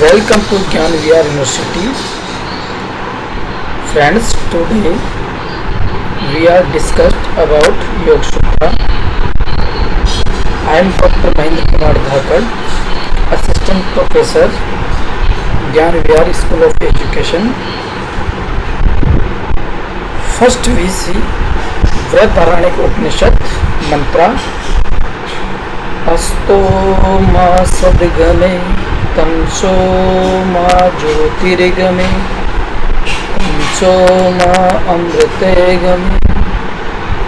Welcome to Gyan University. Friends, today we are discussed about Yoga Sutra. I am Dr. Mahendra Kumar Dhakad, Assistant Professor, Gyan School of Education. First we see Vrataranyak Upanishad mantra. Asto ma sadgame tamso ma jyotirgame tamso ma amritegame.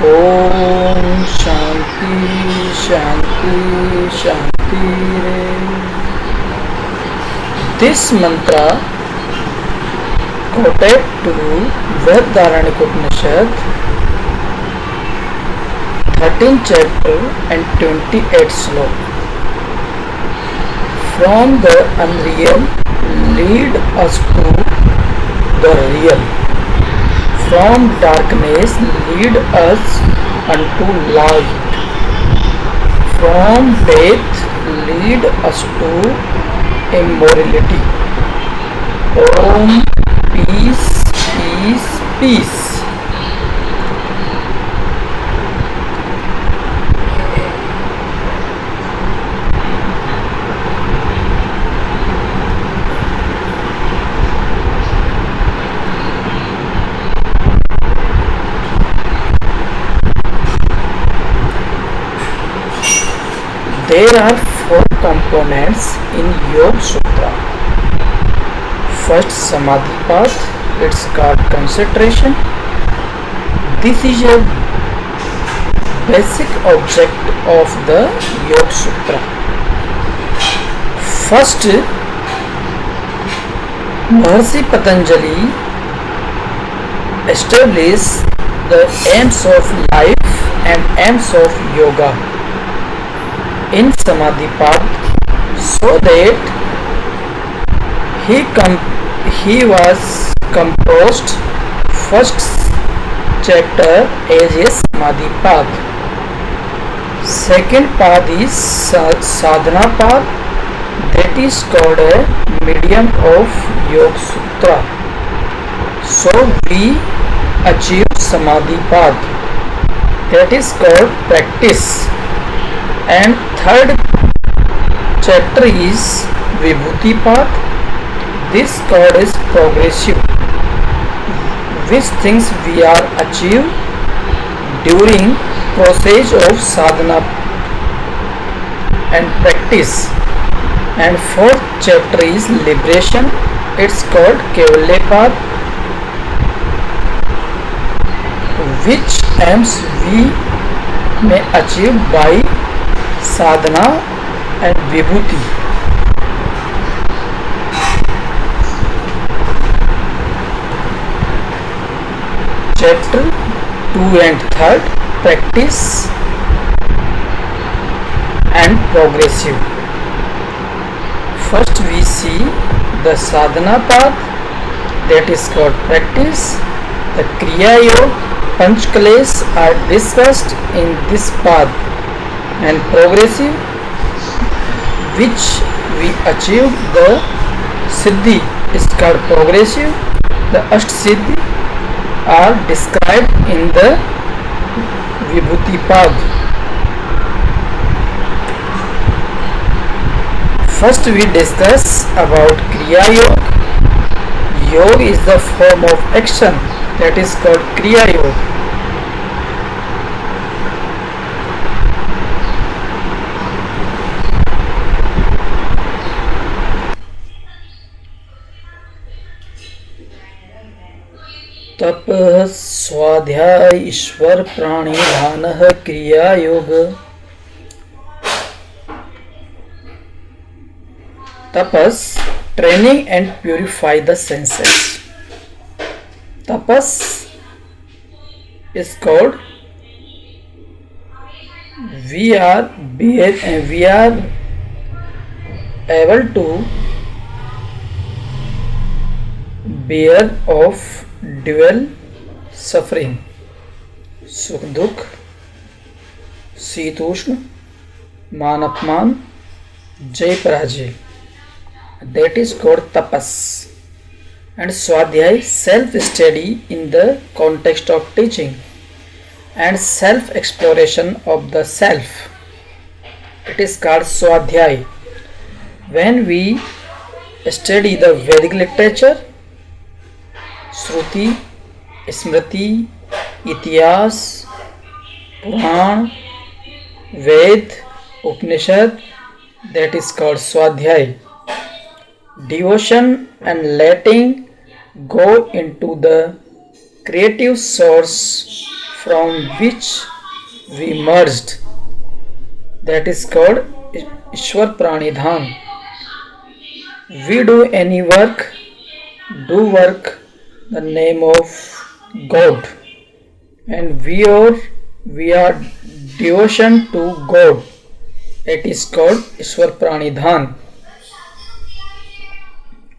Om Shanti Shanti Shanti. This mantra quoted to Vrataranyak Upanishad 13th chapter and 28th slok. From the unreal lead us to the real. From darkness lead us unto light. From death lead us to immortality. Om peace, peace, peace. There are four components in Yoga Sutra. First, Samadhi path, it's called concentration. This is a basic object of the Yoga Sutra. First, Maharishi Patanjali established the aims of life and aims of yoga in Samadhi path, so that he was composed first chapter as a Samadhi path. Second path is sadhana path, that is called a medium of Yoga Sutra. So we achieve Samadhi path, that is called practice. And third chapter is Vibhuti path. This called is progressive, which things we are achieved during process of sadhana and practice. And fourth chapter is liberation. It's called Kevalya path, which aims we may achieve by sadhana and vibhuti. Chapter 2 and 3, practice and progressive. First we see the sadhana path, that is called practice. The kriya yoga, panch kalesh are discussed in this path. And progressive, which we achieve the siddhi, is called progressive. The asht siddhi are described in the vibhuti path. First we discuss about kriya yoga. Yoga is the form of action, that is called kriya yoga. तप स्वाध्याय ईश्वर प्राणिधान क्रिया योग. Tapas, training and purify the senses. Tapas is called we are able to bear of dual suffering, सुख दुख, शीतोष्ण, मान अपमान, जय पराजय. that is called tapas. And swadhyay, self-study in the context of teaching and self-exploration of the self. It is called swadhyay. When we study the Vedic literature, Shruti, Smriti, Itihas, Puran, Ved, Upanishad, that is called Swadhyay. Devotion and letting go into the creative source from which we merged, that is called Ishwar Pranidhan. We do any work, do work the name of God, and we are devotion to God. It is called Ishwar Pranidhan.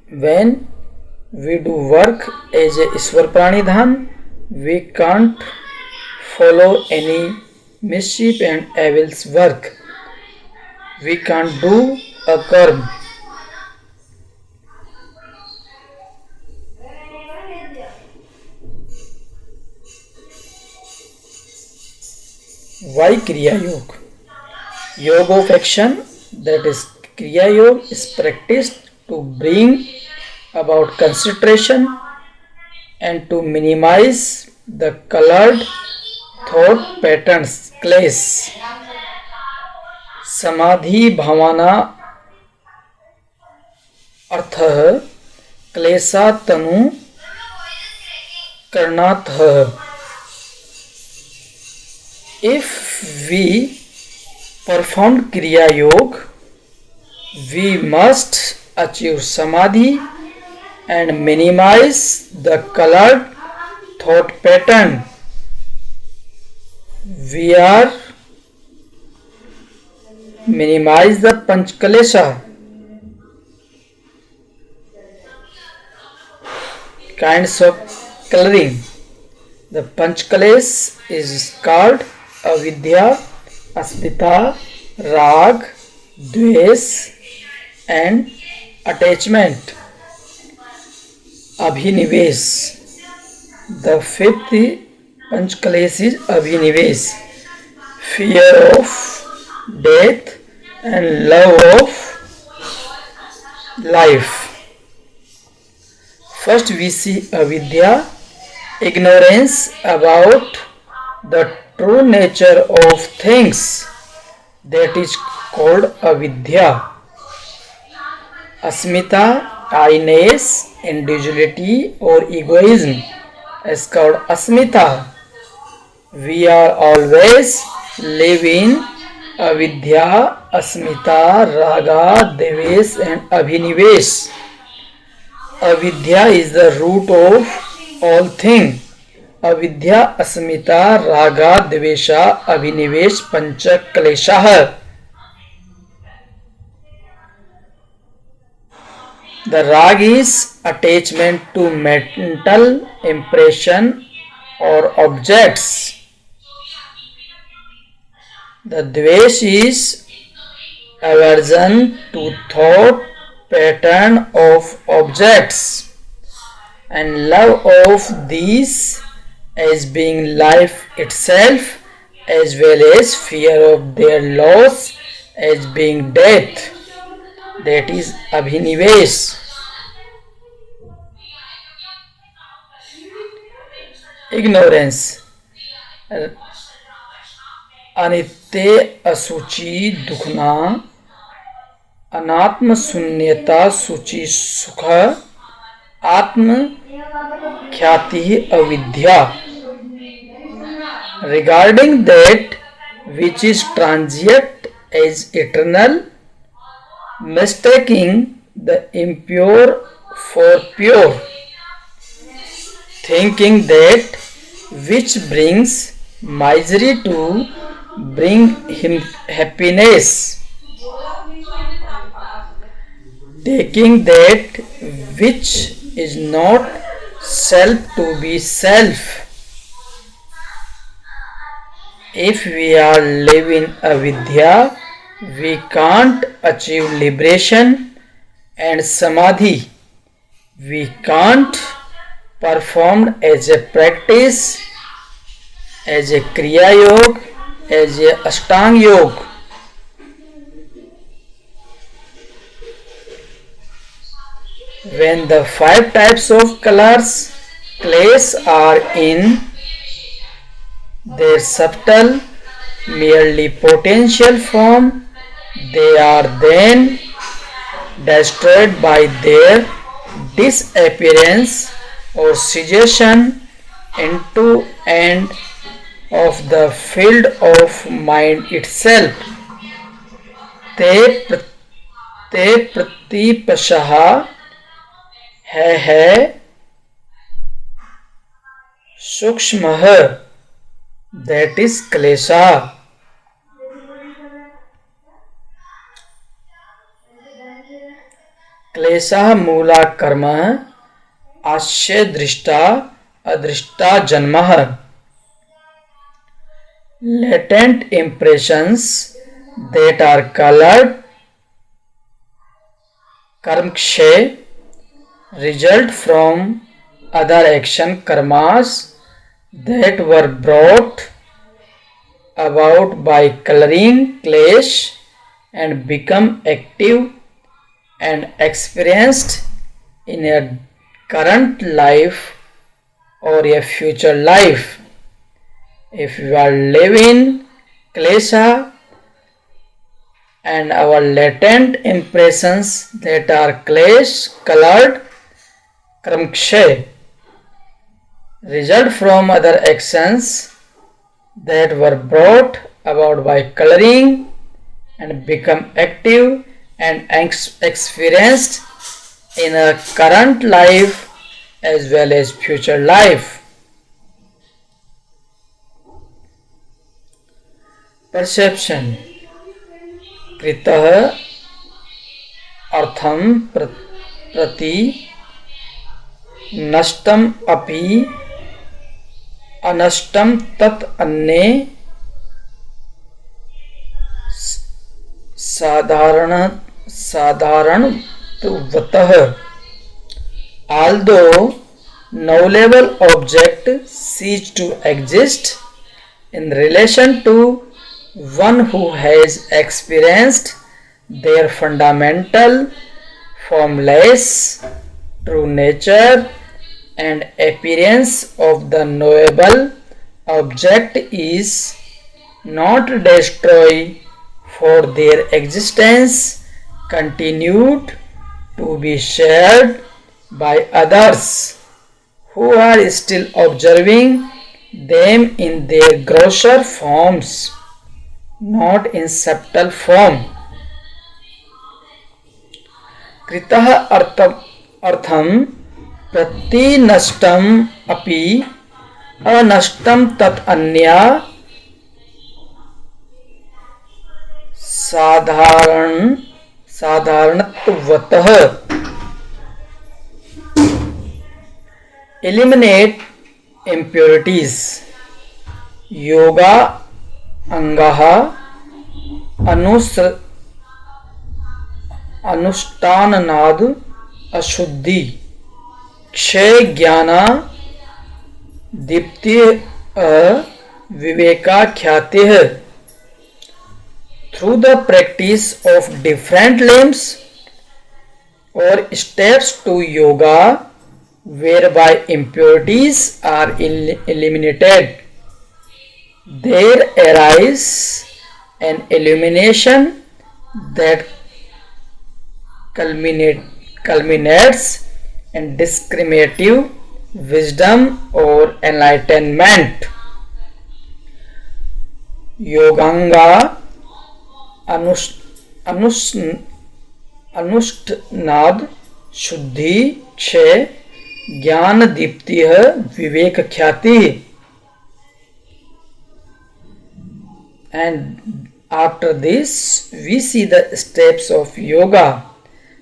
When we do work as a Ishwar Pranidhan, we can't follow any mischief and evil's work. We can't do a karma. Why Kriya Yoga? Yoga of action, that is Kriya Yoga, is practiced to bring about concentration and to minimize the colored thought patterns clash. Samadhi bhavana अर्थः क्लेशातनु करणातः. If we perform Kriya Yoga, we must achieve Samadhi and minimize the colored thought pattern. We are minimize the Panchkalesha, kinds of coloring. The Panchkalesh is called avidya, asmita, rag, dvesh and attachment. Abhinivesh. The fifth Panchkalesh is Abhinivesh, fear of death and love of life. First we see avidya, ignorance about the true nature of things, that is called avidya. Asmita, I-ness, individuality or egoism, is called asmita. We are always live in avidya, asmita, raga, devesh and abhinivesh. Avidya is the root of all things. Avidya, asmita, raga, dvesha, abhinivesh, pancha kleshah. The rag is attachment to mental impression or objects. The dvesh is aversion to thought pattern of objects, and love of these as being life itself, as well as fear of their loss as being death, that is abhinivesh. Ignorance, अनित्य, असुचि, दुखना, अनात्म शून्यता, सूचि सुख, आत्म ख्याति अविद्या. Regarding that which is transient as eternal, mistaking the impure for pure, thinking that which brings misery to bring him happiness, taking that which is not self to be self. If we are living avidya, we can't achieve liberation and samadhi. We can't perform as a practice, as a kriya yoga, as a ashtang yoga. When the 5 types of clays are in their subtle, merely potential form, they are then destroyed by their disappearance or suggestion into and of the field of mind itself. ते प्रतिपशः है सूक्ष्मः, that is klesha. क्लेशः मूला कर्म आस्य दृष्टा अदृष्टा जन्मः. Latent impressions that are colored karmkshay result from other action karmas that were brought about by coloring clash and become active and experienced in a current life or a future life. If we are living klesha and our latent impressions that are clash colored karmkshay result from other actions that were brought about by coloring and become active and experienced in a current life as well as future life. Perception. कृतः अर्थम प्रति नष्टम अपि अनष्टम तत् अन्ये साधारणतः. Although knowable object cease to exist in relation to one who has experienced their fundamental, formless, true nature, and appearance of the knowable object is not destroyed, for their existence continued to be shared by others who are still observing them in their grosser forms, not in subtle form. कृतः अर्थम प्रति नष्टम अपि अनष्टम तत् अन्या साधारणत्वतः. Eliminate impurities. Yoga अंगः अनुष्ठाननाद अशुद्धि क्षय ज्ञान दीप्ति विवेका ख्याति. Through the practice of different limbs or steps to yoga, whereby impurities are eliminated, there arises an illumination that culminates in discriminative wisdom or enlightenment. Yoganga अनुष्ठानाद शुद्धि क्षय ज्ञान दीप्ति विवेक ख्याति. And after this we see the steps of yoga.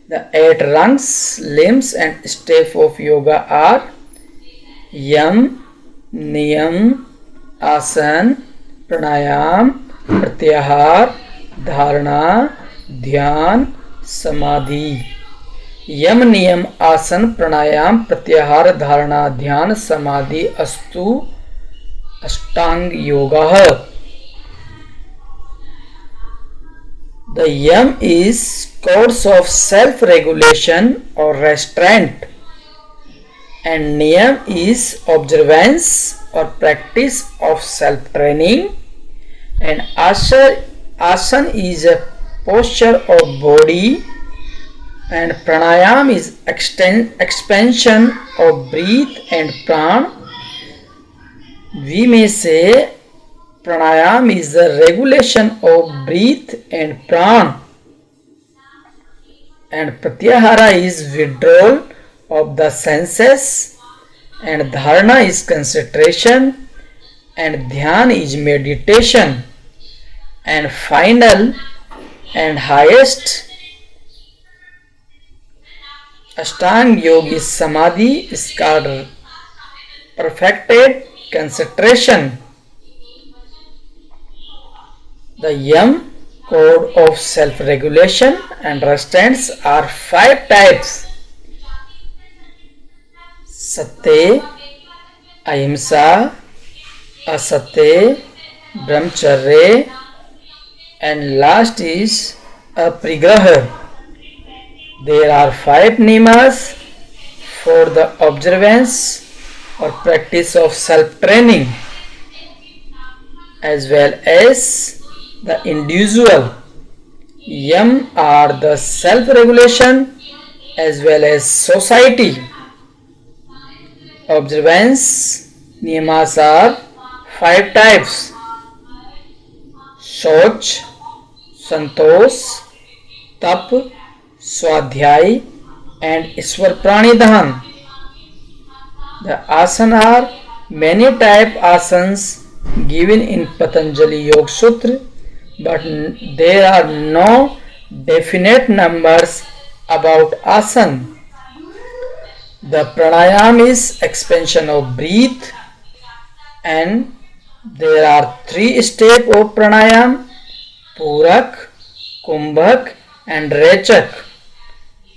The 8 rungs, limbs and steps of yoga are yam, niyam, asan, pranayam, pratyahar, dharana, dhyan, samadhi. यम नियम आसन प्राणायाम प्रत्याहार धारणा ध्यान समाधि अस्तु अष्टांग योगः. The yam is codes of self-regulation or restraint, and niyam is observance or practice of self-training, and asan is a posture of body, and pranayam is expansion of breath and pran. We may say pranayam is the regulation of breath and pran, and pratyahara is withdrawal of the senses, and dharana is concentration, and dhyan is meditation, and final and highest Ashtanga Yoga is Samadhi, is called perfected concentration. The yam code of self-regulation and restraints are 5 types: Satya, Ahimsa, Asatya, Brahmacharya, and last is Aprigraha. There are 5 niyamas for the observance or practice of self-training as well as the individual. Yam are the self-regulation as well as society. Observance niyamas are 5 types: Soch, Santosh, Tap, Swadhyay, and Iswar Pranidhan. The asana are many type asanas given in Patanjali Yoga Sutra, but there are no definite numbers about asana. The pranayam is expansion of breath, and there are 3 steps of pranayam: Purak, Kumbhak, and Rechak.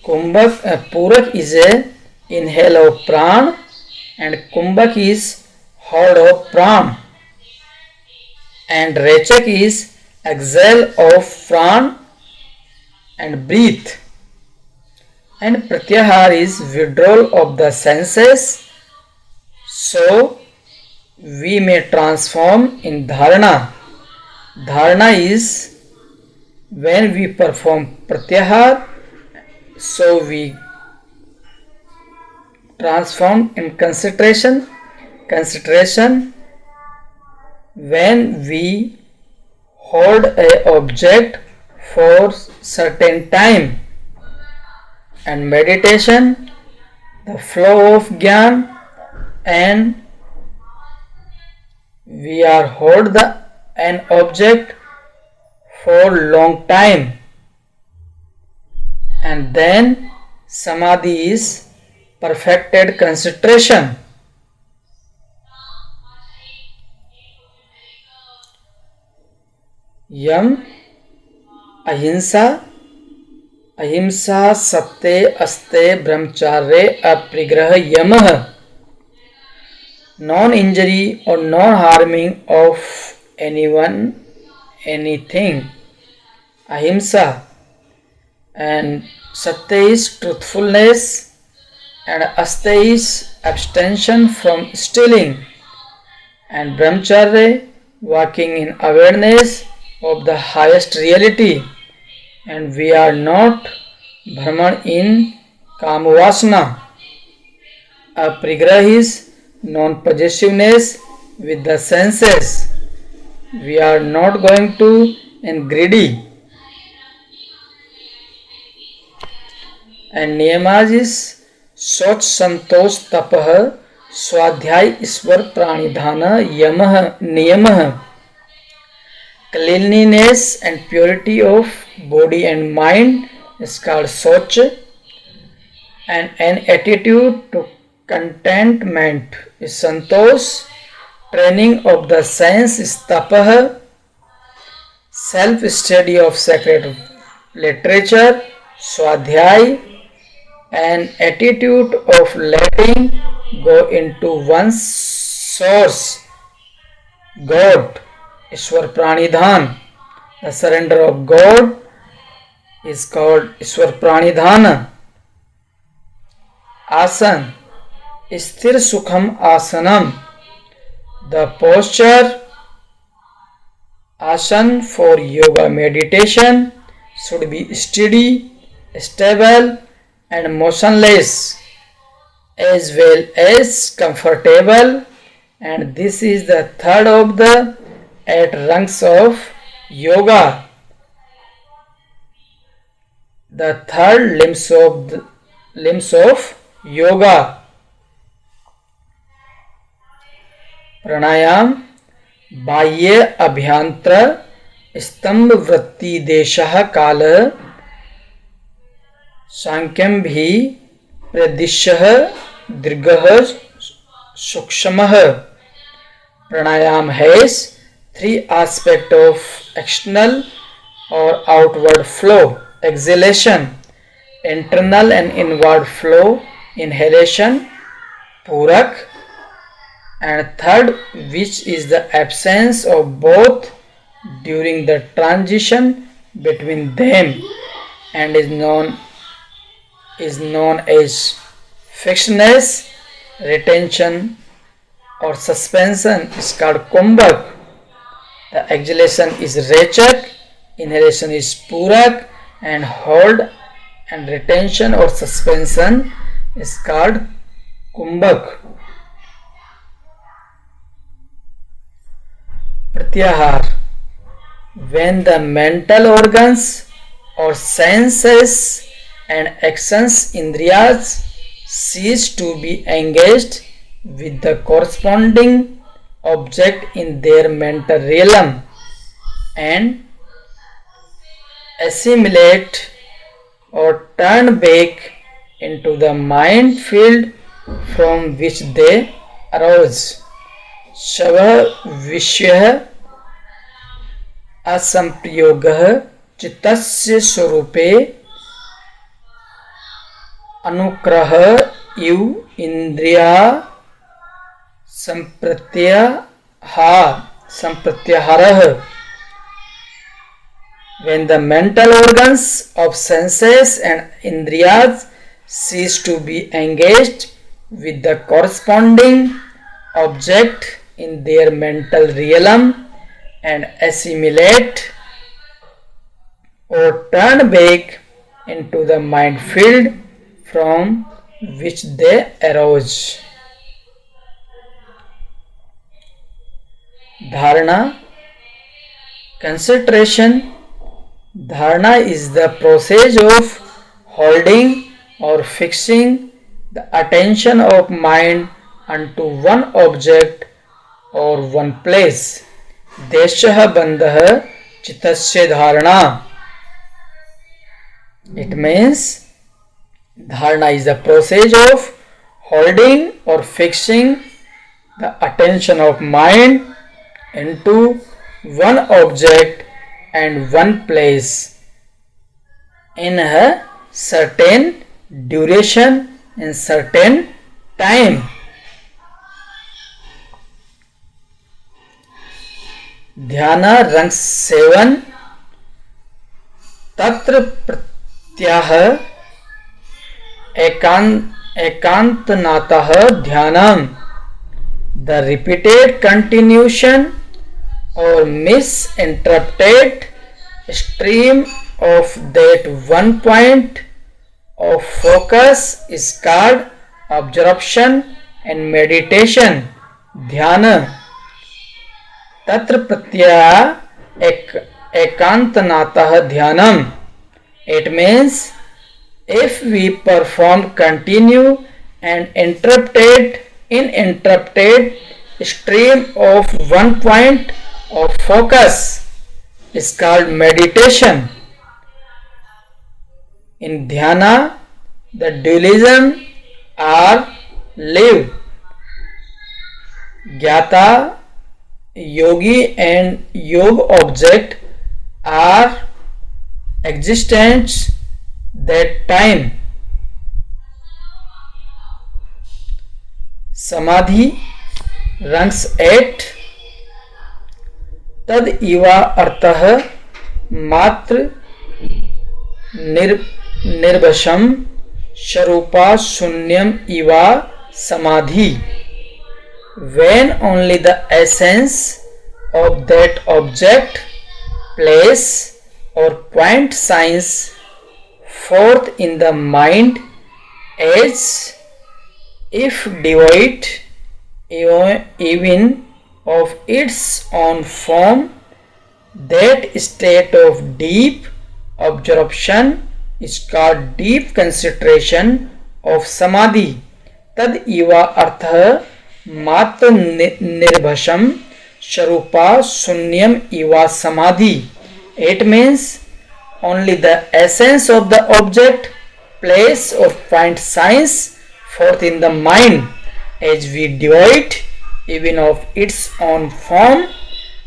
Purak is a inhale of pran, and Kumbhak is hold of pran, and Rechak is exhale of pran and breathe, and Pratyahar is withdrawal of the senses. So we may transform in dharana. Dharana is when we perform pratyahar, so we transform in concentration. Concentration when we hold a object for certain time, and meditation the flow of gyan, and we are hold an object for long time, and then samadhi is perfected concentration. Yam, ahimsa, satya, astya, brahmacharya, aprigraha, yamah. Non-injury or non-harming of anyone, anything. Ahimsa. And satya is truthfulness, and astya is abstention from stealing, and brahmacharya walking in awareness of the highest reality, and we are not brahman in kamavasana. Aprigraha is non-possessiveness with the senses. We are not going to and greedy. And niyamas is soch, santosh, tapah, swadhyay, iswar, pranidhana, yamah, niyamah. Cleanliness and purity of body and mind is called soch, and an attitude to contentment is santosh. Training of the sense is tapah. Self-study of sacred literature, swadhyay. an attitude of letting go into one's source, God, Ishwar Pranidhan. The surrender of God is called Ishwar Pranidhana. Asan, Sthir Sukham Asanam. The posture Asan for yoga meditation should be steady, stable and motionless as well as comfortable, and this is the third of the 8 rungs of yoga. The third limbs of yoga. Pranayam बाह्य अभ्यंतर स्तंभ वृत्ति देशः काल सांख्यम भी प्रदिशः दीर्घः सूक्ष्मः. Pranayam has 3 aspects of external or outward flow, exhalation, internal and inward flow, inhalation, purak, and third, which is the absence of both during the transition between them and is known as fixedness, retention or suspension is called kumbhak. The exhalation is rechak, inhalation is purak, and hold and retention or suspension is called kumbhak. Pratyahar. When the mental organs or senses and actions indriyas cease to be engaged with the corresponding object in their mental realm and assimilate or turn back into the mind field from which they arose. Shavah Vishya असंप्रयोगः चित्तस्य स्वरूपे अनुग्रह इव इंद्रिया संप्रत्याहारः. When the mental organs of senses and indriyas cease to be engaged with the corresponding object in their mental realm and assimilate or turn back into the mind field from which they arose. Dharana, concentration. Dharana is the process of holding or fixing the attention of mind unto one object or one place. Deshah bandhah chittasya dharana. It means dharana is the process of holding or fixing the attention of mind into one object and one place in a certain duration and certain time. ध्याना रंग 7 तत्र प्रत्याह एकांतनातः ध्यानम. The repeated continuation or misinterpreted stream of that one point of focus is called absorption and meditation. Dhyana. तत्र प्रत्यय एकांतनातः ध्यानम. It means if we perform continue and uninterrupted stream of one point of focus is called meditation. In dhyana, the dualism are live, gyata, yogi and yoga object are existence that time. Samadhi ranks 8. Tad iva artah matra nirbhasham sharupa shunyam iva samadhi. When only the essence of that object, place or point shines forth in the mind as if devoid even of its own form, that state of deep absorption is called deep concentration of samadhi. Tad eva artha matra nirbhasham sharupa shunyam eva samadhi. It means only the essence of the object, place or point shines forth in the mind as we devoid even of its own form.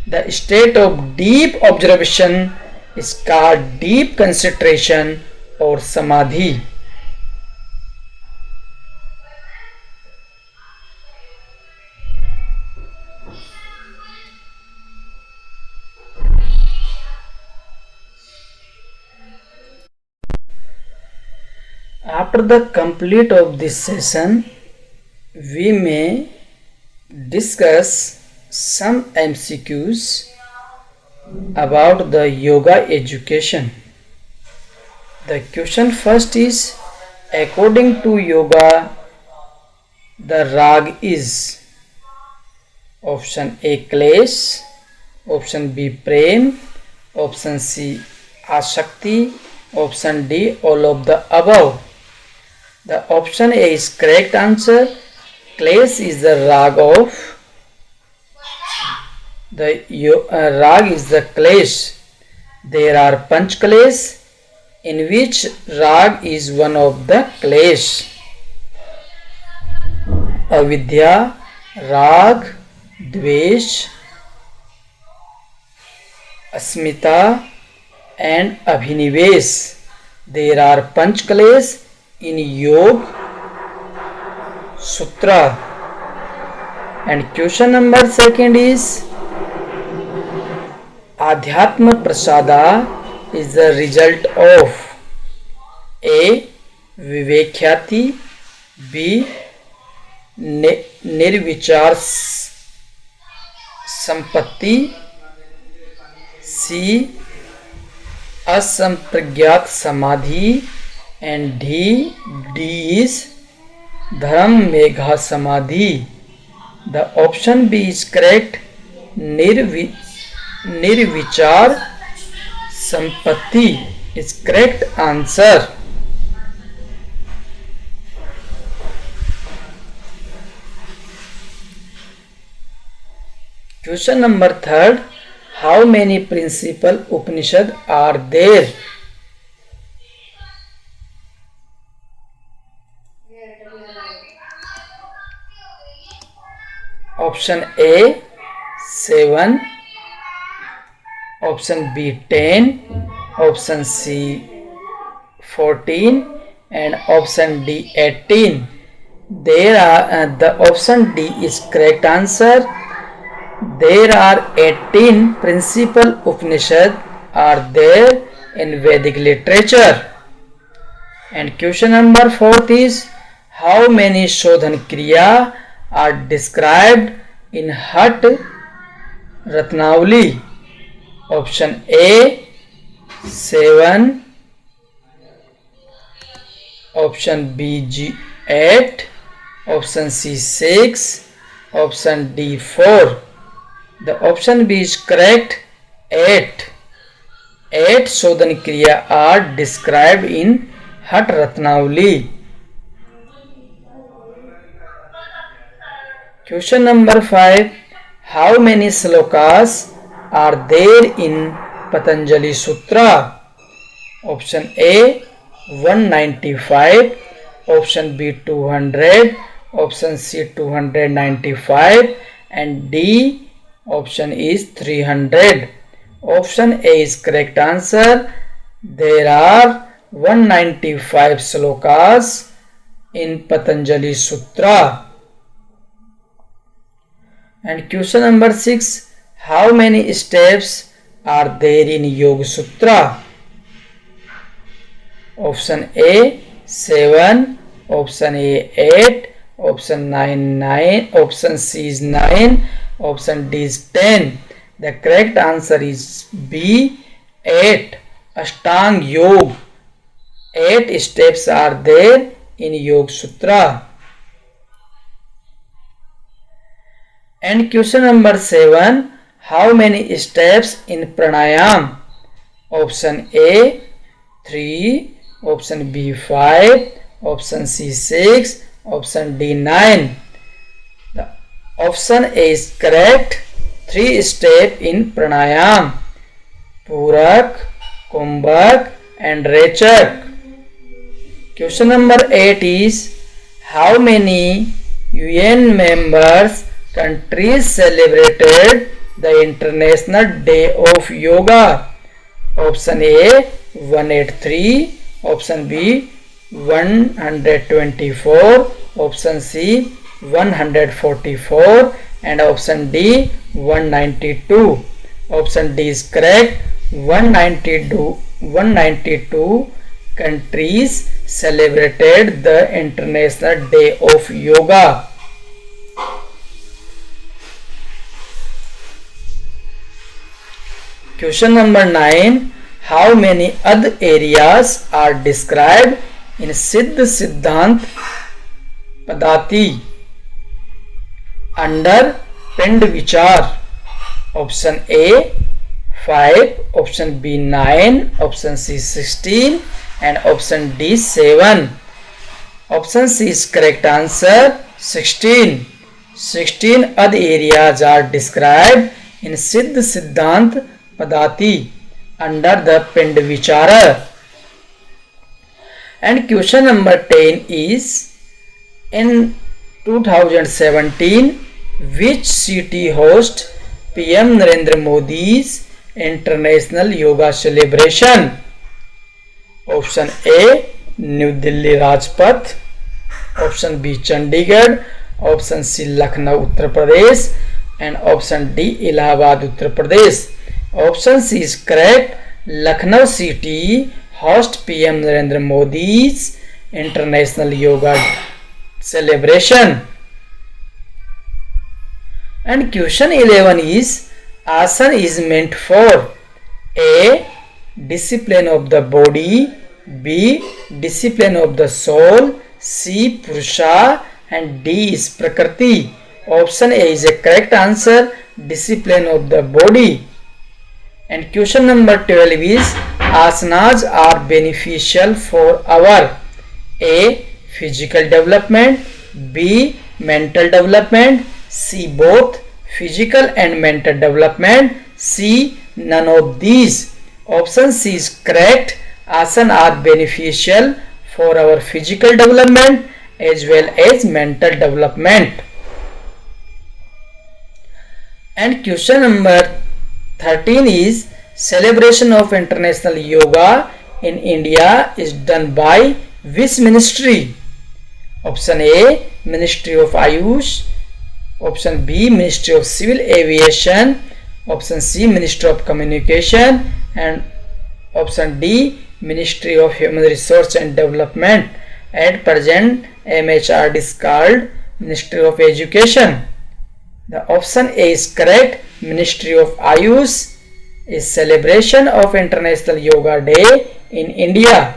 The state of deep observation is called deep concentration or samadhi. After the complete of this session, we may discuss some MCQs about the yoga education. The question first is, according to yoga, the rag is option A Klesh, option B Prem, option C Ashakti, option D all of the above. The option A is correct answer. Klesh is the rag of rag is the klesh. There are panch klesh, in which rag is one of the klesh. Avidya, rag, dvesh, asmita and abhinivesh. There are panch klesh in Yoga Sutra. And question number second is, Adhyatma Prasada is the result of A. Vivekhyati, B. Nirvichar Sampatti, C. Asampragyat Samadhi, and D is Dharam Megha Samadhi. The option B is correct. Nirvichar Sampatti is correct answer. Question number third. How many principal Upanishad are there? Option A 7, option B 10, option C 14 and option D 18. There are the option D is correct answer. There are 18 principal Upanishad are there in Vedic literature. And question number 4 is, how many Shodhan Kriya are described in Hat Ratnavali? Option A 7, option B 8, option C 6, option D 4. The option B is correct. 8 Shodhan Kriya are described in Hat Ratnavali. Question number 5. How many slokas are there in Patanjali Sutra? Option A 195, option B 200, option C 295 and D option is 300. Option A is correct answer. There are 195 slokas in Patanjali Sutra. And question number 6, how many steps are there in Yoga Sutra? Option A 7, option A 8, option 9, option C is 9, option D is 10. The correct answer is B 8. Ashtang Yoga. 8 steps are there in Yoga Sutra. And question number 7, how many steps in pranayam? Option A 3, option B 5, option C 6, option D 9. The option A is correct. 3 steps in pranayam: Purak, Kumbhak and Rechak. Question number 8 is, how many UN members countries celebrated the International Day of Yoga? Option A 183, option B 124, option C 144 and option D 192. Option D is correct. 192 countries celebrated the International Day of Yoga. Question number 9, how many other areas are described in Siddha Siddhant Padati under Pind Vichar? Option A 5, option B 9, option C 16 and option D 7. Option C is correct answer. 16. 16 other areas are described in Siddha Siddhant Padati under the Pind Vichara. And question number 10 is, in 2017, which city host PM Narendra Modi's International Yoga Celebration? Option A New Delhi Rajpath, option B Chandigarh, option C Lucknow Uttar Pradesh and option D Allahabad Uttar Pradesh. Option C is correct. Lucknow city host PM Narendra Modi's International Yoga Celebration. And question 11 is, asana is meant for A. discipline of the body, B. discipline of the soul, C. Purusha and D is Prakriti. Option A is a correct answer. Discipline of the body. And question number 12 is, asanas are beneficial for our A. physical development, B. mental development, C. both physical and mental development, C. none of these. Option C is correct. Asanas are beneficial for our physical development as well as mental development. And question number 13 is, celebration of International Yoga in India is done by which ministry? Option A Ministry of Ayush, option B Ministry of Civil Aviation, option C Ministry of Communication and option D Ministry of Human Resource and Development. At present MHRD is called Ministry of Education. The option A is correct. Ministry of Ayush is celebration of International Yoga Day in India.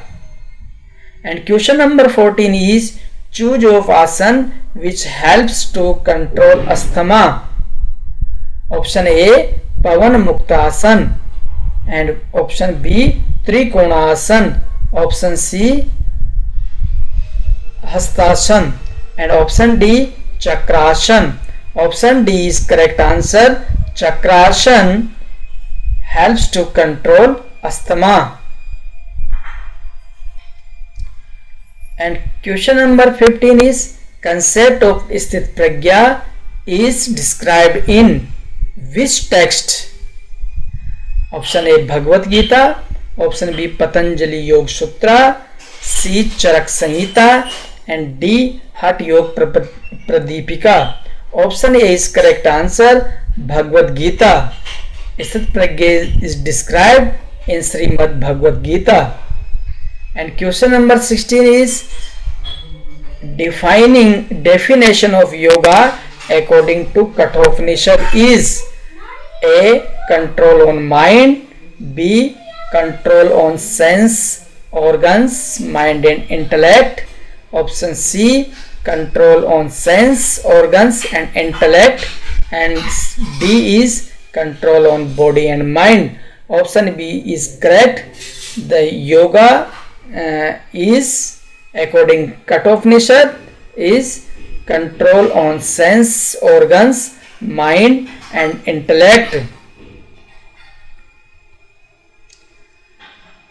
And question number 14 is, choose of asana which helps to control asthma. Option A Pavan Mukta Asana and option B Trikona Asana, option C Hastasana and option D Chakrasana. Option D is correct answer. Chakrasana helps to control asthma. And question number 15 is, concept of Sthit Pragya is described in which text? Option A Bhagavad Gita, option B Patanjali Yoga Sutra, C Charak Samhita and D Hat Yoga Pradipika. Option A is correct answer. Bhagavad Gita. Sthit Pragya is described in Srimad Bhagavad Gita. And question number 16 is definition of yoga according to Kathopanishad is A. Control on mind, B. Control on sense organs, mind and intellect. Option C. Control on sense organs and intellect. And D is control on body and mind. Option B is correct. The yoga is according Kathopanishad is control on sense organs, mind and intellect.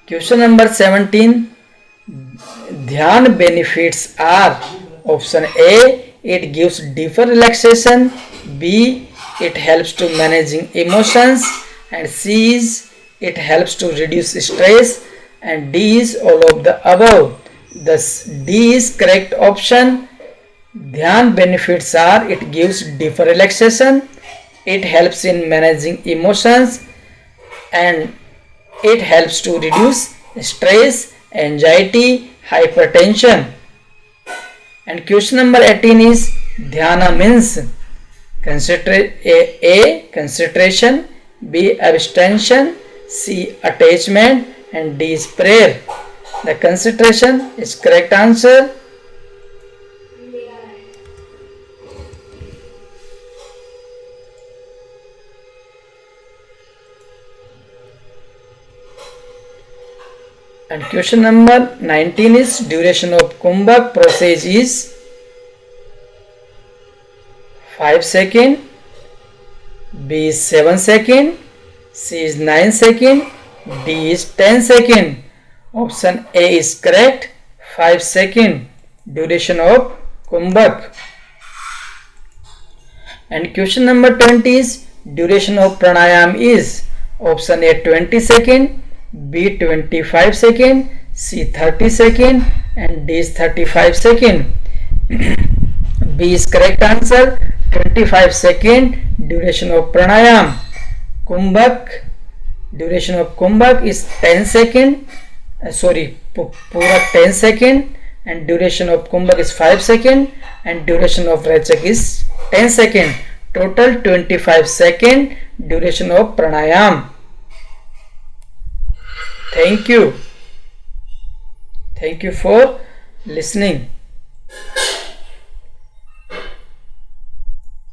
Question number 17. Dhyan benefits are option A. It gives deeper relaxation, B. It helps to managing emotions, and C is it helps to reduce stress, and D is all of the above. Thus D is correct option. Dhyan benefits are it gives deeper relaxation, it helps in managing emotions, and it helps to reduce stress, anxiety, hypertension. And question number 18 is dhyana means A. Concentration, B. Abstention, C. Attachment, and D is prayer. The concentration is correct answer. And question number 19 is duration of Kumbhak process is 5 seconds, B is 7 seconds, C is 9 seconds, D is 10 seconds. Option A is correct. 5 seconds duration of Kumbhak. And question number 20 is duration of pranayam is option A 20 seconds, B 25 seconds, C 30 seconds, and D is 35 seconds. B is correct answer. 25 second duration of pranayam. Kumbhak duration of Kumbhak is 10 second. Pura 10 second, and duration of Kumbhak is 5 second, and duration of Rachak is 10 second. Total 25 second duration of pranayam. Thank you. Thank you for listening.